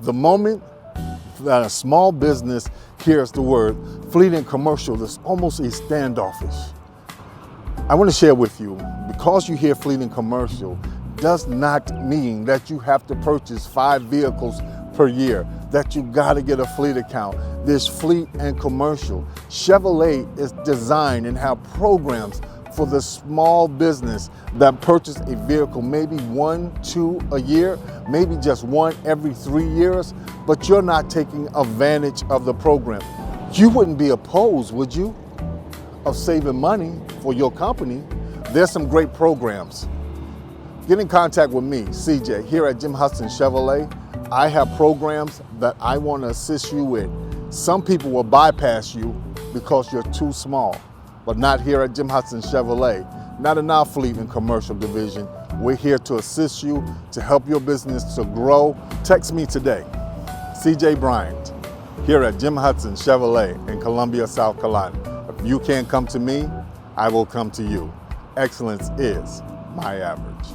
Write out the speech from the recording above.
The moment that a small business hears the word fleet and commercial, there's almost a standoffish. I want to share with you, because you hear fleet and commercial does not mean that you have to purchase 5 vehicles per year, that you got to get a fleet account. There's fleet and commercial. Chevrolet is designed and have programs for the small business that purchase a vehicle, maybe 1, 2 a year, maybe just 1 every 3 years, but you're not taking advantage of the program. You wouldn't be opposed, would you, of saving money for your company? There's some great programs. Get in contact with me, CJ, here at Jim Hudson Chevrolet. I have programs that I want to assist you with. Some people will bypass you because you're too small, but not here at Jim Hudson Chevrolet, not in our fleet and commercial division. We're here to assist you, to help your business to grow. Text me today, CJ Bryant, here at Jim Hudson Chevrolet in Columbia, South Carolina. If you can't come to me, I will come to you. Excellence is my average.